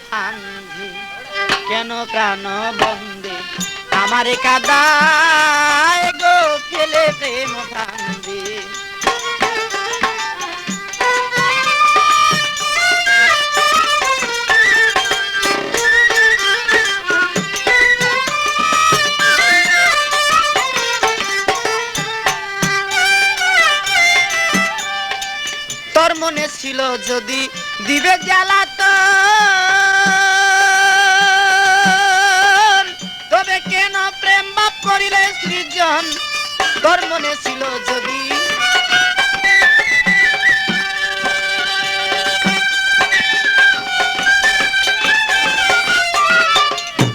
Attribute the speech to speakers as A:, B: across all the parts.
A: Fandi, কেন প্রাণ বন্দে আমারে কাদায় গো ফেলে প্রেম ফান্দি। তোর মনে ছিল যদি দিবে জ্বালাতন, তবে কেন প্রেম বাপ করিলে সৃজন। তোর মনে ছিল যদি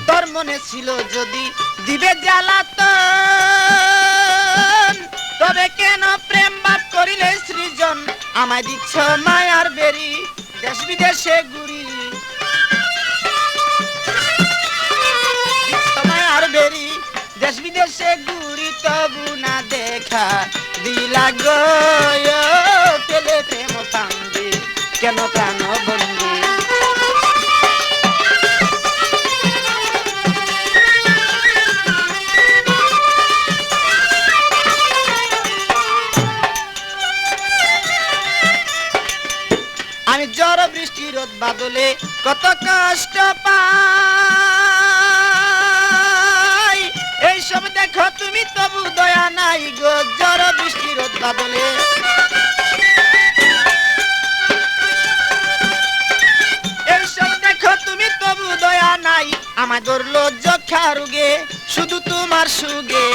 A: তোর মনে ছিল যদি দিবে জ্বালাতন, তবে কেন প্রেম বাপ করিলে সৃজন। আমায় দিচ্ছ মায়ার বেরি, দেশ বিদেশে ঘুরি মায়ার বেরি, দেশ বিদেশে ঘুরি তবু না দেখা দিলা গো ফেলে প্রেম ফান্দি, কেন প্রাণ বন্দি। আমি ঝড় বৃষ্টি রোদ বাদলে কত কষ্ট পাই, এইসব দেখো তুমি তবু দয়া নাই গো। ঝড় বৃষ্টি রোদ বাদলে এইসব দেখো তুমি তবু দয়া নাই। আমার ধরলো যক্ষা রোগে শুধু তোমার সুগে,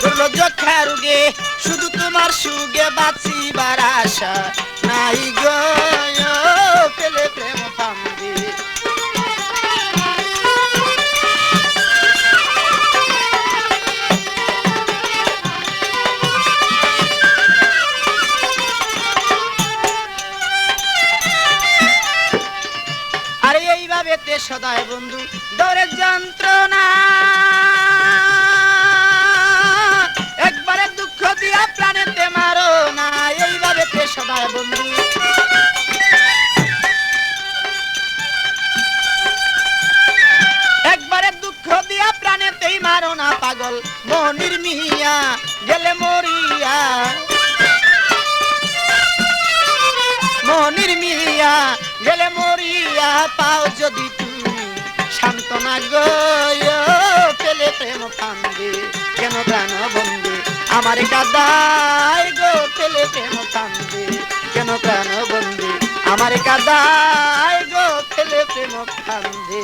A: ধরলো যক্ষা রোগে শুধু তোমার সুগে, বাঁচিবার আশা নাই গো ফেলে প্রেম ফান্দি। আরে এইভাবে তে সদায় বন্ধু দরের যন্ত্রণা, একবারে দুঃখ দিয়া প্রাণেতে মারো না। এইভাবে তে সদায় বন্ধু একবারে দুঃখ দিয়া প্রাণেতেই মারো না। পাগল মনির মিয়া গেলে মরিয়া, মনির মিয়া গেলে মরিয়া, পাও যদি তুমি সান্ত্বনা গো ফেলে প্রেম ফান্দি, কেন প্রাণ বন্দি আমার কাদায় গো ফেলে প্রেম ফান্দি, কেন প্রাণ বন্দি আমার কাদায় গো ফেলে প্রেম ফান্দি।